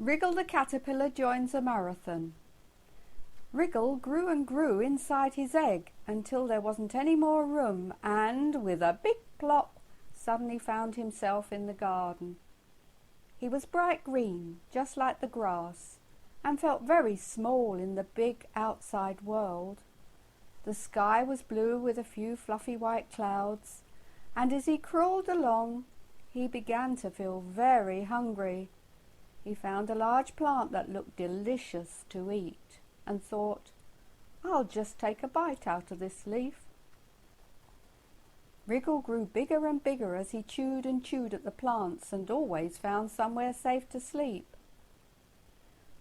Wriggle the caterpillar joins a marathon. Wriggle grew and grew inside his egg until there wasn't any more room, and, with a big plop, suddenly found himself in the garden. He was bright green, just like the grass, and felt very small in the big outside world. The sky was blue with a few fluffy white clouds, and as he crawled along, he began to feel very hungry. He found a large plant that looked delicious to eat and thought, "I'll just take a bite out of this leaf." Wriggle grew bigger and bigger as he chewed and chewed at the plants and always found somewhere safe to sleep.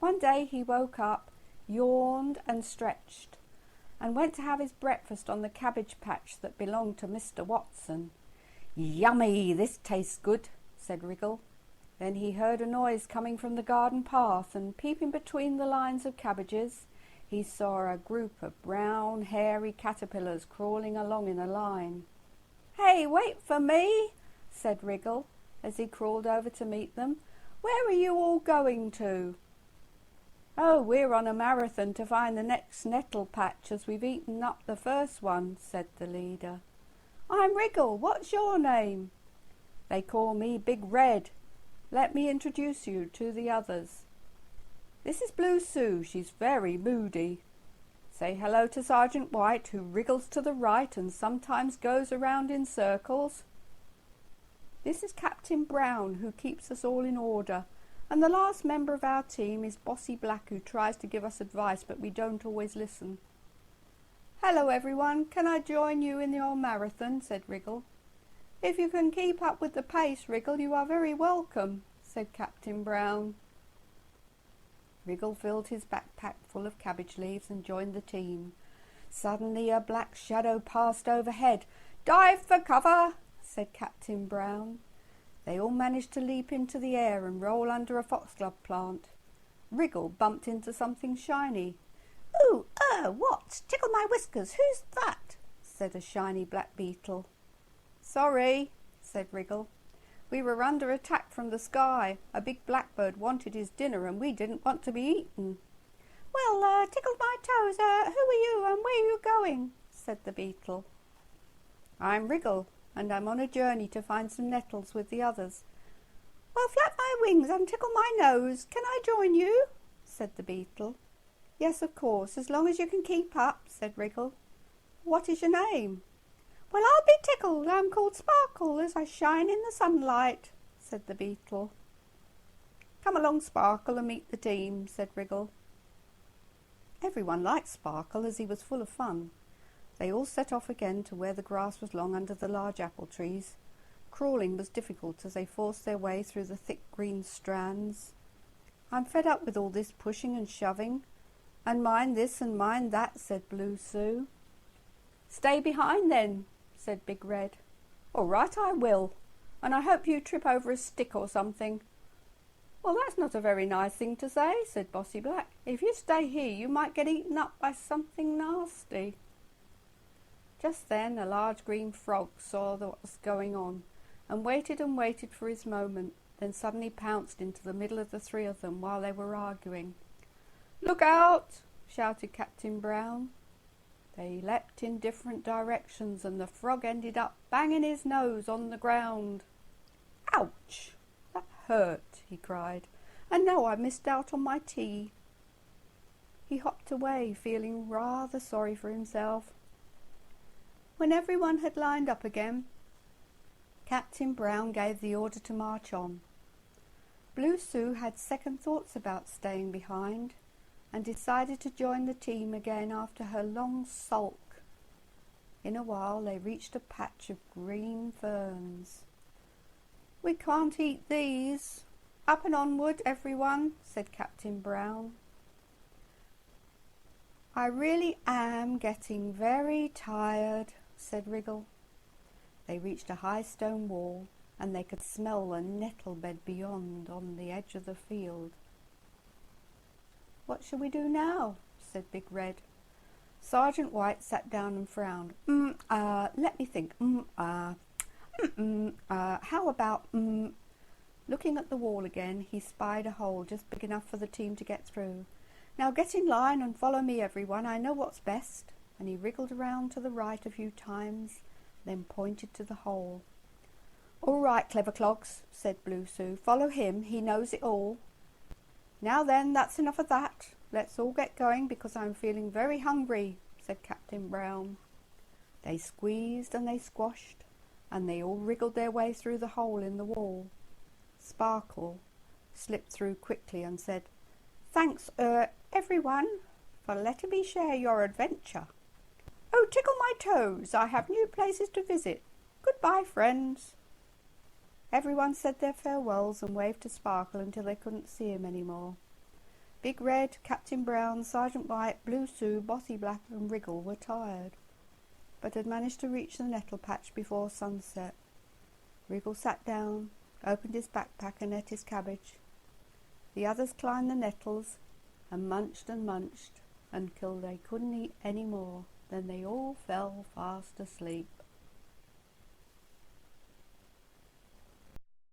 One day he woke up, yawned and stretched, and went to have his breakfast on the cabbage patch that belonged to Mr. Watson. "Yummy, this tastes good," said Wriggle. Then he heard a noise coming from the garden path, and peeping between the lines of cabbages, he saw a group of brown, hairy caterpillars crawling along in a line. "Hey, wait for me," said Wriggle, as he crawled over to meet them. "Where are you all going to?" "Oh, we're on a marathon to find the next nettle patch, as we've eaten up the first one," said the leader. "I'm Wriggle. What's your name?" "They call me Big Red. Let me introduce you to the others. This is Blue Sue. She's very moody. Say hello to Sergeant White, who wriggles to the right and sometimes goes around in circles. This is Captain Brown, who keeps us all in order. And the last member of our team is Bossy Black, who tries to give us advice, but we don't always listen." "Hello, everyone. Can I join you in your marathon?" said Wriggle. "If you can keep up with the pace, Wriggle, you are very welcome," said Captain Brown. Wriggle filled his backpack full of cabbage leaves and joined the team. Suddenly a black shadow passed overhead. "Dive for cover," said Captain Brown. They all managed to leap into the air and roll under a foxglove plant. Wriggle bumped into something shiny. "Ooh, what? Tickle my whiskers. Who's that?" said a shiny black beetle. "Sorry," said Wriggle. "We were under attack from the sky. A big blackbird wanted his dinner and we didn't want to be eaten." "Well, tickled my toes. Who are you and where are you going?" said the beetle. "I'm Wriggle, and I'm on a journey to find some nettles with the others." "Well, flap my wings and tickle my nose. Can I join you?" said the beetle. "Yes, of course, as long as you can keep up," said Wriggle. "What is your name?" "Well, I'll be tickled. I'm called Sparkle, as I shine in the sunlight," said the beetle. "Come along, Sparkle, and meet the team," said Wriggle. Everyone liked Sparkle, as he was full of fun. They all set off again to where the grass was long under the large apple trees. Crawling was difficult as they forced their way through the thick green strands. "I'm fed up with all this pushing and shoving, and mind this and mind that," said Blue Sue. "Stay behind then," said Big Red. "All right, I will, and I hope you trip over a stick or something." "Well, that's not a very nice thing to say," said Bossy Black. "If you stay here you might get eaten up by something nasty." Just then a large green frog saw what was going on and waited for his moment, then suddenly pounced into the middle of the three of them while they were arguing. "Look out!" shouted Captain Brown. They leapt in different directions and the frog ended up banging his nose on the ground. "Ouch! That hurt," he cried, "and now I've missed out on my tea." He hopped away, feeling rather sorry for himself. When everyone had lined up again, Captain Brown gave the order to march on. Blue Sue had second thoughts about staying behind and decided to join the team again after her long sulk. In a while they reached a patch of green ferns. "We can't eat these. Up and onward, everyone," said Captain Brown. "I really am getting very tired," said Wriggle. They reached a high stone wall and they could smell the nettle bed beyond on the edge of the field. "What shall we do now?" said Big Red. Sergeant White sat down and frowned. Let me think. How about Looking at the wall again, he spied a hole just big enough for the team to get through. "Now get in line and follow me, everyone. I know what's best." And he wriggled around to the right a few times, then pointed to the hole. "All right, clever clogs," said Blue Sue. "Follow him. He knows it all." "Now then, that's enough of that. Let's all get going because I'm feeling very hungry," said Captain Brown. They squeezed and they squashed, and they all wriggled their way through the hole in the wall. Sparkle slipped through quickly and said, "Thanks, everyone, for letting me share your adventure. Oh, tickle my toes, I have new places to visit. Goodbye, friends." Everyone said their farewells and waved to Sparkle until they couldn't see him any more. Big Red, Captain Brown, Sergeant White, Blue Sue, Bossy Black and Wriggle were tired, but had managed to reach the nettle patch before sunset. Wriggle sat down, opened his backpack and ate his cabbage. The others climbed the nettles and munched until they couldn't eat any more. Then they all fell fast asleep.